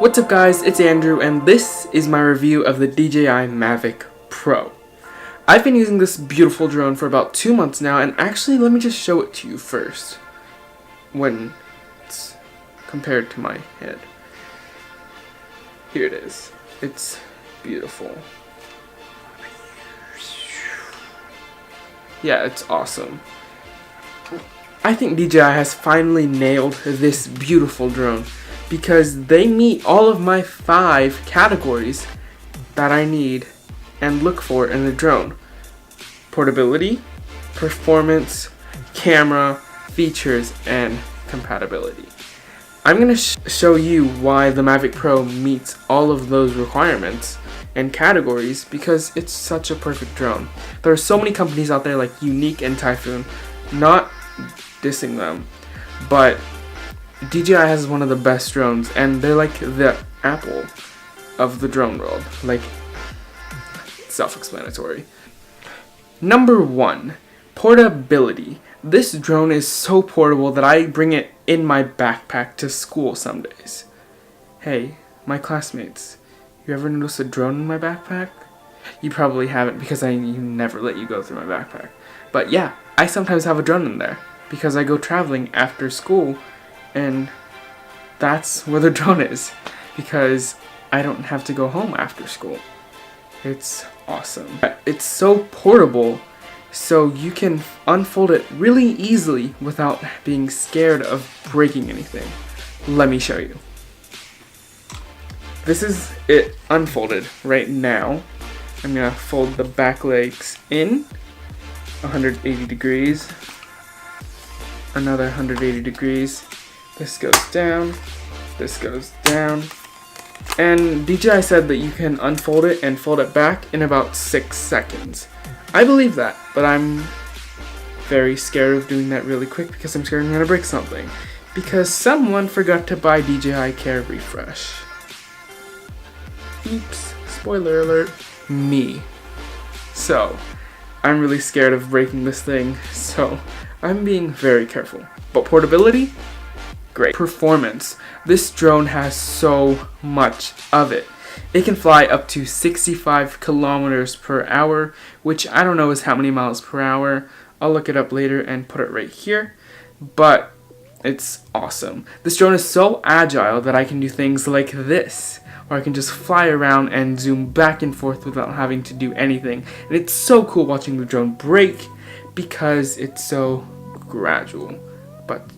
What's up guys, it's Andrew and this is my review of the DJI Mavic Pro. I've been using this beautiful drone for about 2 months now, and actually let me just show it to you first when it's compared to my head. Here it is. It's beautiful. Yeah, it's awesome. I think DJI has finally nailed this beautiful drone because they meet all of my 5 categories that I need and look for in a drone: portability, performance, camera, features, and compatibility. I'm going to show you why the Mavic Pro meets all of those requirements and categories because it's such a perfect drone. There are so many companies out there like Unique and Typhoon, not dissing them, but DJI has one of the best drones, and they're like the Apple of the drone world. Like, self-explanatory. Number 1, portability. This drone is so portable that I bring it in my backpack to school some days. Hey, my classmates, you ever notice a drone in my backpack? You probably haven't because you never let you go through my backpack. But yeah, I sometimes have a drone in there because I go traveling after school, and that's where the drone is because I don't have to go home after school. It's awesome. It's so portable, so you can unfold it really easily without being scared of breaking anything. Let me show you. This is it unfolded right now. I'm gonna fold the back legs in 180 degrees, another 180 degrees. This goes down, this goes down, and DJI said that you can unfold it and fold it back in about 6 seconds. I believe that, but I'm very scared of doing that really quick because I'm scared I'm gonna break something. Because someone forgot to buy DJI Care Refresh. Oops, spoiler alert, me. So, I'm really scared of breaking this thing, so I'm being very careful. But portability? Great. Performance. This drone has so much of it. It can fly up to 65 kilometers per hour, which I don't know is how many miles per hour. I'll look it up later and put it right here. But it's awesome. This drone is so agile that I can do things like this, or I can just fly around and zoom back and forth without having to do anything. And it's so cool watching the drone break because it's so gradual, but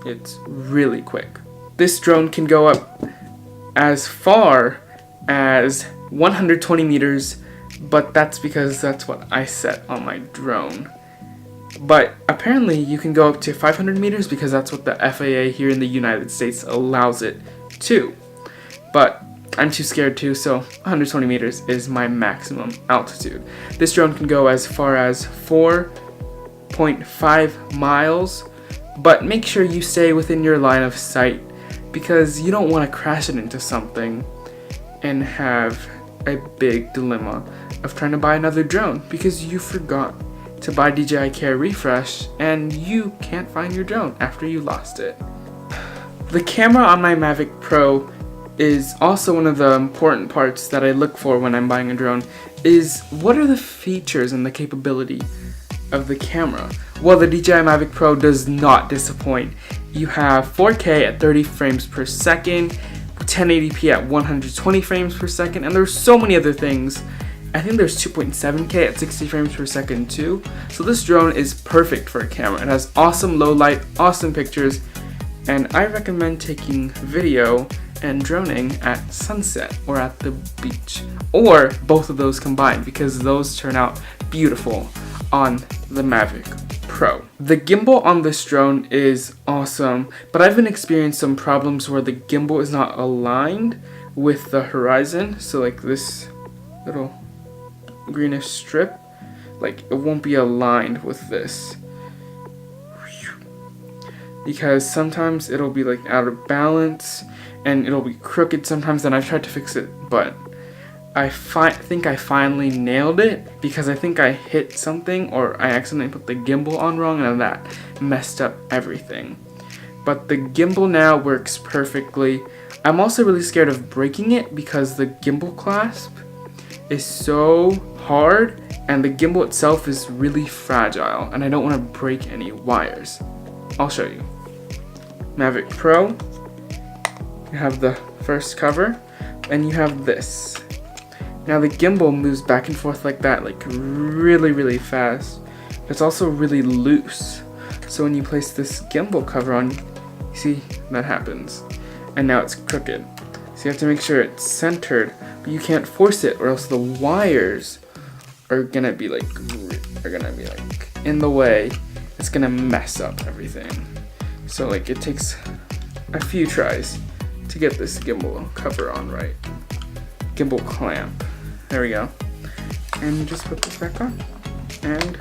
it's really quick. This drone can go up as far as 120 meters, but that's because that's what I set on my drone. But apparently you can go up to 500 meters because that's what the FAA here in the United States allows it to. But I'm too scared to, so 120 meters is my maximum altitude. This drone can go as far as 4.5 miles, but make sure you stay within your line of sight because you don't want to crash it into something and have a big dilemma of trying to buy another drone because you forgot to buy DJI Care Refresh and you can't find your drone after you lost it. The camera on my Mavic Pro is also one of the important parts that I look for when I'm buying a drone. Is what are the features and the capability of the camera? Well, the DJI Mavic Pro does not disappoint. You have 4K at 30 frames per second, 1080p at 120 frames per second, and there's so many other things. I think there's 2.7K at 60 frames per second too. So this drone is perfect for a camera. It has awesome low light, awesome pictures, and I recommend taking video and droning at sunset or at the beach, or both of those combined because those turn out beautiful on the Mavic Pro. The gimbal on this drone is awesome, but I've been experiencing some problems where the gimbal is not aligned with the horizon. So like this little greenish strip, like it won't be aligned with this because sometimes it'll be like out of balance and it'll be crooked sometimes, and I've tried to fix it, but I think I finally nailed it because I think I hit something or I accidentally put the gimbal on wrong and that messed up everything. But the gimbal now works perfectly. I'm also really scared of breaking it because the gimbal clasp is so hard and the gimbal itself is really fragile and I don't want to break any wires. I'll show you. Mavic Pro, you have the first cover and you have this. Now the gimbal moves back and forth like that, like really fast. It's also really loose. So when you place this gimbal cover on, you see that happens. And now it's crooked. So you have to make sure it's centered, but you can't force it or else the wires are gonna be like in the way. It's gonna mess up everything. So like it takes a few tries to get this gimbal cover on right. Gimbal clamp. There we go. And you just put this back on. And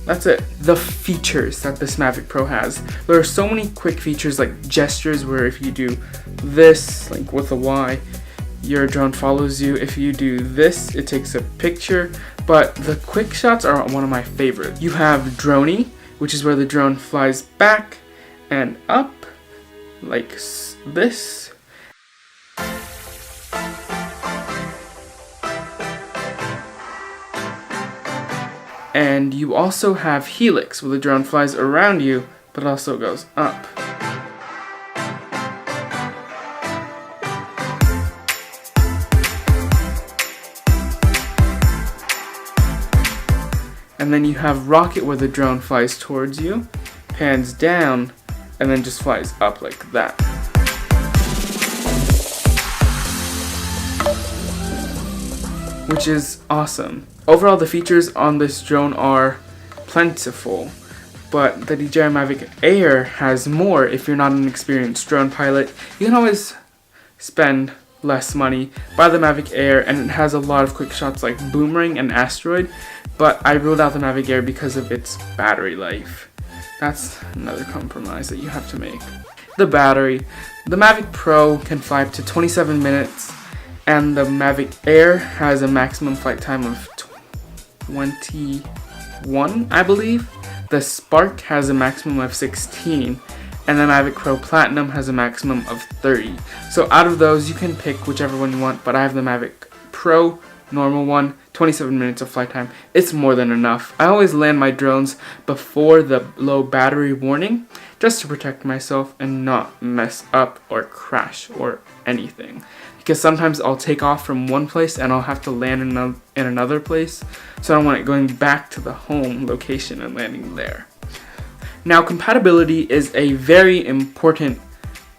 that's it. The features that this Mavic Pro has. There are so many quick features like gestures where if you do this, like with a Y, your drone follows you. If you do this, it takes a picture. But the quick shots are one of my favorites. You have droney, which is where the drone flies back and up like this. And you also have helix, where the drone flies around you, but also goes up. And then you have rocket, where the drone flies towards you, pans down, and then just flies up like that. Which is awesome. Overall, the features on this drone are plentiful, but the DJI Mavic Air has more if you're not an experienced drone pilot. You can always spend less money, buy the Mavic Air, and it has a lot of quick shots like Boomerang and Asteroid, but I ruled out the Mavic Air because of its battery life. That's another compromise that you have to make. The battery. The Mavic Pro can fly up to 27 minutes, and the Mavic Air has a maximum flight time of 21, I believe. The Spark has a maximum of 16, and the Mavic Pro Platinum has a maximum of 30. So out of those, you can pick whichever one you want, but I have the Mavic Pro normal one, 27 minutes of flight time. It's more than enough. I always land my drones before the low battery warning, just to protect myself and not mess up or crash or anything. Because sometimes I'll take off from one place and I'll have to land in another place, so I don't want it going back to the home location and landing there. Now, compatibility is a very important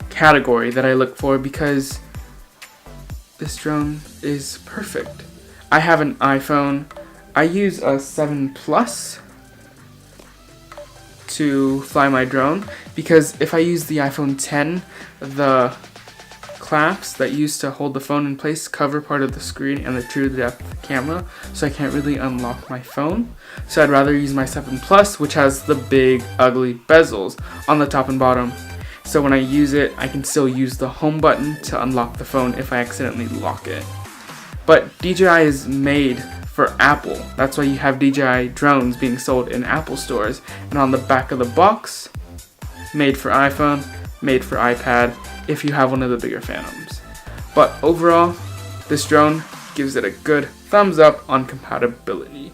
category that I look for because this drone is perfect. I have an iPhone. I use a 7 Plus to fly my drone because if I use the iPhone 10, the clamps that used to hold the phone in place cover part of the screen and the true depth camera, so I can't really unlock my phone. So I'd rather use my 7 Plus, which has the big ugly bezels on the top and bottom. So when I use it, I can still use the home button to unlock the phone if I accidentally lock it. But DJI is made for Apple. That's why you have DJI drones being sold in Apple stores. And on the back of the box, made for iPhone, made for iPad, if you have one of the bigger Phantoms. But overall, this drone gives it a good thumbs up on compatibility.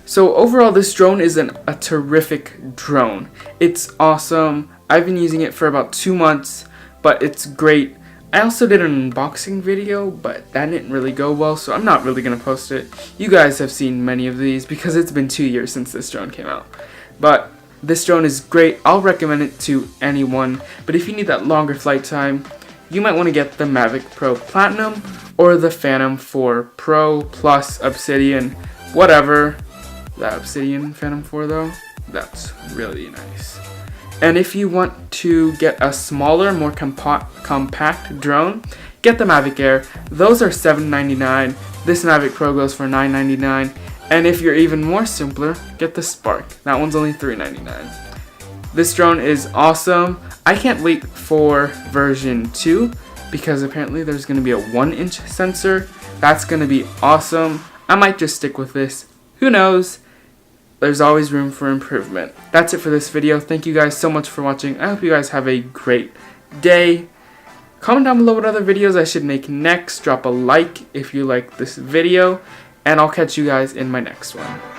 So overall, this drone is a terrific drone. It's awesome. I've been using it for about 2 months, but it's great. I also did an unboxing video, but that didn't really go well, so I'm not really going to post it. You guys have seen many of these because it's been 2 years since this drone came out. But this drone is great. I'll recommend it to anyone, but if you need that longer flight time, you might want to get the Mavic Pro Platinum or the Phantom 4 Pro Plus Obsidian, whatever. That Obsidian Phantom 4 though, that's really nice. And if you want to get a smaller, more compact drone, get the Mavic Air. Those are $7.99. This Mavic Pro goes for $9.99. And if you're even more simpler, get the Spark. That one's only $3.99. This drone is awesome. I can't wait for version 2 because apparently there's going to be a 1-inch sensor. That's going to be awesome. I might just stick with this. Who knows? There's always room for improvement. That's it for this video. Thank you guys so much for watching. I hope you guys have a great day. Comment down below what other videos I should make next. Drop a like if you like this video, and I'll catch you guys in my next one.